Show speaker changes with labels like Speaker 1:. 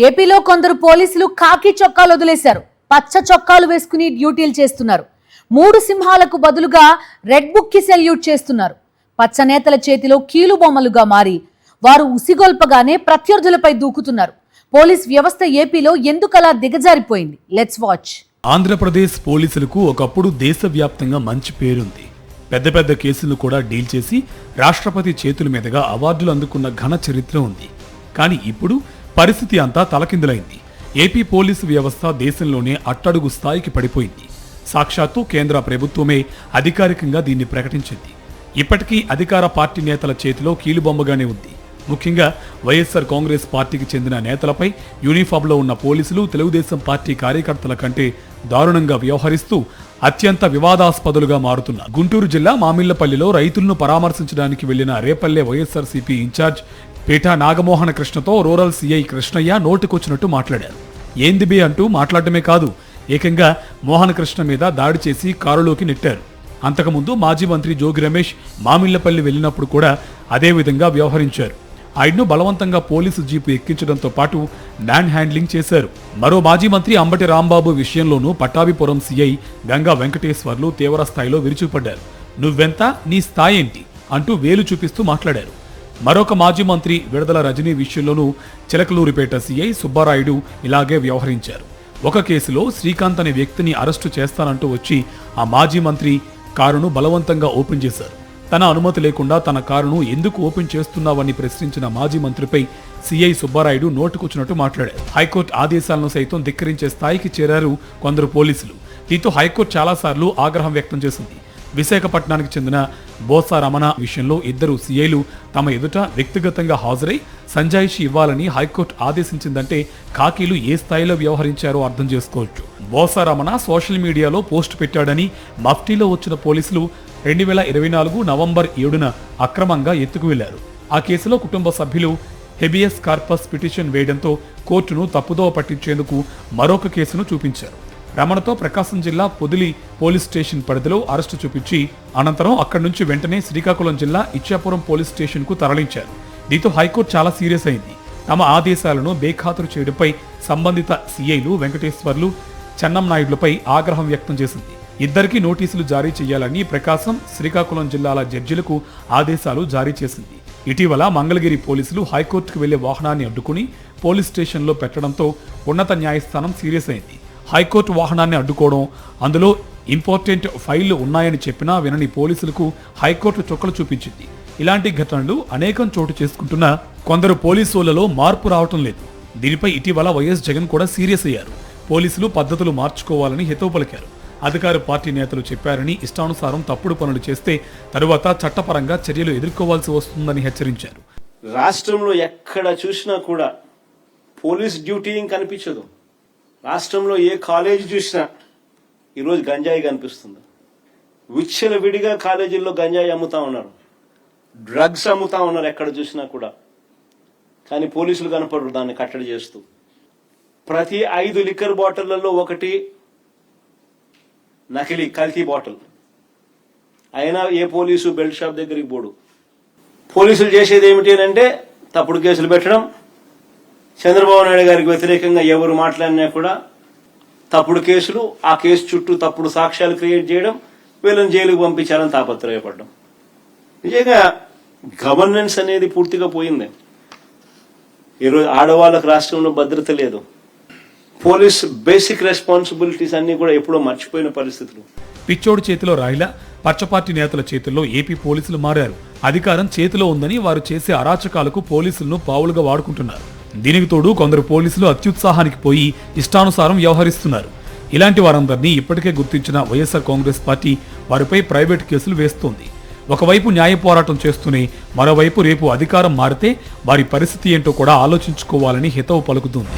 Speaker 1: ఏపీలో కొందరు పోలీసులు కాకి చొక్కాలు వదిలేశారు. పచ్చ చొక్కాలు వేసుకుని డ్యూటీలు చేస్తున్నారు. 3 సింహాలకు బదులుగా రెడ్ బుక్ కి సెల్యూట్ చేస్తున్నారు. పచ్చ నేతల చేతిలో కీలు బొమ్మలుగా మారి వారు ఉసిగొల్పగానే ప్రత్యర్థులపై దూకుతున్నారు. పోలీస్ వ్యవస్థ ఏపీలో ఎందుకలా దిగజారిపోయింది? Let's watch.
Speaker 2: ఆంధ్రప్రదేశ్ పోలీసులకు ఒకప్పుడు దేశవ్యాప్తంగా మంచి పేరుంది. పెద్ద పెద్ద కేసులు కూడా డీల్ చేసి రాష్ట్రపతి చేతుల మీదుగా అవార్డులు అందుకున్న ఘన చరిత్ర ఉంది. కానీ ఇప్పుడు పరిస్థితి అంతా తలకిందులైంది. ఏపీ పోలీసు వ్యవస్థ దేశంలోనే అట్టడుగు స్థాయికి పడిపోయింది. సాక్షాత్తు కేంద్ర ప్రభుత్వమే అధికారికంగా దీన్ని ప్రకటించింది. ఇప్పటికీ అధికార పార్టీ నేతల చేతిలో కీలుబొమ్మగానే ఉంది. ముఖ్యంగా వైఎస్ఆర్ కాంగ్రెస్ పార్టీకి చెందిన నేతలపై యూనిఫామ్లో ఉన్న పోలీసులు తెలుగుదేశం పార్టీ కార్యకర్తల కంటే దారుణంగా వ్యవహరిస్తూ అత్యంత వివాదాస్పదులుగా మారుతున్నారు. గుంటూరు జిల్లా మామిళ్లపల్లిలో రైతులను పరామర్శించడానికి వెళ్లిన రేపల్లె వైఎస్ఆర్సీపీ ఇన్ఛార్జ్ పీఠా నాగమోహన కృష్ణతో రూరల్ సీఐ కృష్ణయ్య నోటికొచ్చినట్టు మాట్లాడారు. ఏందిబి అంటూ మాట్లాడటమే కాదు, ఏకంగా మోహన కృష్ణ మీద దాడి చేసి కారులోకి నెట్టారు. అంతకుముందు మాజీ మంత్రి జోగి రమేష్ మామిళ్లపల్లి వెళ్లినప్పుడు కూడా అదే విధంగా వ్యవహరించారు. ఆయన్ను బలవంతంగా పోలీసు జీపు ఎక్కించడంతో పాటు మ్యాన్ హ్యాండ్లింగ్ చేశారు. మరో మాజీ మంత్రి అంబటి రాంబాబు విషయంలోనూ పట్టాభిపురం సీఐ గంగా వెంకటేశ్వర్లు తీవ్రస్థాయిలో విరుచుకుపడ్డారు. నువ్వెంత, నీ స్థాయి ఏంటి అంటూ వేలు చూపిస్తూ మాట్లాడారు. మరొక మాజీ మంత్రి విడుదల రజనీ విషయంలోనూ చిలకలూరిపేట సీఐ సుబ్బారాయుడు ఇలాగే వ్యవహరించారు. ఒక కేసులో శ్రీకాంత్ అనే వ్యక్తిని అరెస్టు చేస్తానంటూ వచ్చి ఆ మాజీ మంత్రి కారును బలవంతంగా ఓపెన్ చేశారు. తన అనుమతి లేకుండా తన కారును ఎందుకు ఓపెన్ చేస్తున్నావని ప్రశ్నించిన మాజీ మంత్రిపై సీఐ సుబ్బారాయుడు నోటుకొచ్చినట్టు మాట్లాడారు. హైకోర్టు ఆదేశాలను సైతం ధిక్కరించే స్థాయికి చేరారు కొందరు పోలీసులు. దీంతో హైకోర్టు చాలాసార్లు ఆగ్రహం వ్యక్తం చేసింది. విశాఖపట్నానికి చెందిన బోసా రమణ విషయంలో 2 సీఐలు తమ ఎదుట వ్యక్తిగతంగా హాజరై సంజాయిషి ఇవ్వాలని హైకోర్టు ఆదేశించిందంటే కాకీలు ఏ స్థాయిలో వ్యవహరించారో అర్థం చేసుకోవచ్చు. బోసా రమణ సోషల్ మీడియాలో పోస్ట్ పెట్టాడని మఫ్టీలో వచ్చిన పోలీసులు 2024 నవంబర్ 7న అక్రమంగా ఎత్తుకు వెళ్లారు. ఆ కేసులో కుటుంబ సభ్యులు హెబియస్ కార్పస్ పిటిషన్ వేయడంతో కోర్టును తప్పుదోవ పట్టించేందుకు మరొక కేసును చూపించారు. రమణతో ప్రకాశం జిల్లా పొదిలి పోలీస్ స్టేషన్ పరిధిలో అరెస్టు చూపించి అనంతరం అక్కడి నుంచి వెంటనే శ్రీకాకుళం జిల్లా ఇచ్చాపురం పోలీస్ స్టేషన్ కు తరలించారు. దీంతో హైకోర్టు చాలా సీరియస్ అయింది. తమ ఆదేశాలను బేఖాతరు చేయడంపై సంబంధిత సీఐలు వెంకటేశ్వర్లు, చెన్నంనాయుడులపై ఆగ్రహం వ్యక్తం చేసింది. ఇద్దరికీ నోటీసులు జారీ చేయాలని ప్రకాశం, శ్రీకాకుళం జిల్లాల జడ్జిలకు ఆదేశాలు జారీ చేసింది. ఇటీవల మంగళగిరి పోలీసులు హైకోర్టుకు వెళ్లే వాహనాన్ని అడ్డుకుని పోలీస్ స్టేషన్లో పెట్టడంతో ఉన్నత న్యాయస్థానం సీరియస్ అయింది. హైకోర్టు వాహనాన్ని అడ్డుకోవడం, అందులో ఇంపార్టెంట్ ఫైళ్లు ఉన్నాయని చెప్పినా వినని పోలీసులకు హైకోర్టు చుక్కలు చూపించింది. ఇలాంటి ఘటనలు అనేకం చోటు చేసుకుంటున్నా కొందరు పోలీసులలో మార్పు రావటం లేదు. దీనిపై ఇటీవల వైఎస్ జగన్ కూడా సీరియస్ అయ్యారు. పోలీసులు పద్ధతులు మార్చుకోవాలని హితవు పలికారు. అధికార పార్టీ నేతలు చెప్పారని ఇష్టానుసారం తప్పుడు పనులు చేస్తే తరువాత చట్టపరంగా చర్యలు ఎదుర్కోవాల్సి వస్తుందని హెచ్చరించారు.
Speaker 3: రాష్ట్రంలో ఎక్కడ చూసినా కూడా పోలీస్ డ్యూటీ కనిపించదు. రాష్ట్రంలో ఏ కాలేజీ చూసినా ఈరోజు గంజాయి కనిపిస్తుంది. విచ్చలవిడిగా కాలేజీల్లో గంజాయి అమ్ముతా ఉన్నారు, డ్రగ్స్ అమ్ముతా ఉన్నారు ఎక్కడ చూసినా కూడా. కానీ పోలీసులు కనపడరు దాన్ని కట్టడి చేస్తూ. ప్రతి 5 లిక్కర్ బాటిళ్లలో ఒకటి నకిలీ కల్తీ బాటిల్. అయినా ఏ పోలీసు బెల్ట్ షాప్ దగ్గరికి పోడు. పోలీసులు చేసేది ఏమిటి అంటే తప్పుడు కేసులు పెట్టడం, చంద్రబాబు నాయుడు గారికి వ్యతిరేకంగా ఎవరు మాట్లాడినా కూడా తప్పుడు కేసులు, ఆ కేసు చుట్టూ తప్పుడు సాక్ష్యాలు క్రియేట్ చేయడం, వీళ్ళని జైలుకు పంపించాలని తాపత్రయపడడం. నిజంగా గవర్నెన్స్ అనేది పూర్తిగా పోయింది. ఈరోజు ఆడవాళ్ళకు రాష్ట్రంలో భద్రత లేదు. పోలీస్ బేసిక్ రెస్పాన్సిబిలిటీస్ అన్ని కూడా ఎప్పుడో మర్చిపోయిన పరిస్థితులు.
Speaker 2: పిచ్చోడు చేతిలో రాయిలా పచ్చపార్టీ నేతల చేతుల్లో ఏపీ పోలీసులు మారారు. అధికారం చేతిలో ఉందని వారు చేసే అరాచకాలకు పోలీసులను పావులుగా వాడుకుంటున్నారు. దీనికి తోడు కొందరు పోలీసులు అత్యుత్సాహానికి పోయి ఇష్టానుసారం వ్యవహరిస్తున్నారు. ఇలాంటి వారందరినీ ఇప్పటికే గుర్తించిన వైఎస్ఆర్ కాంగ్రెస్ పార్టీ వారిపై ప్రైవేట్ కేసులు వేస్తోంది. ఒకవైపు న్యాయ పోరాటం చేస్తూనే మరోవైపు రేపు అధికారం మారితే వారి పరిస్థితి ఏంటో కూడా ఆలోచించుకోవాలని హితవు పలుకుతుంది.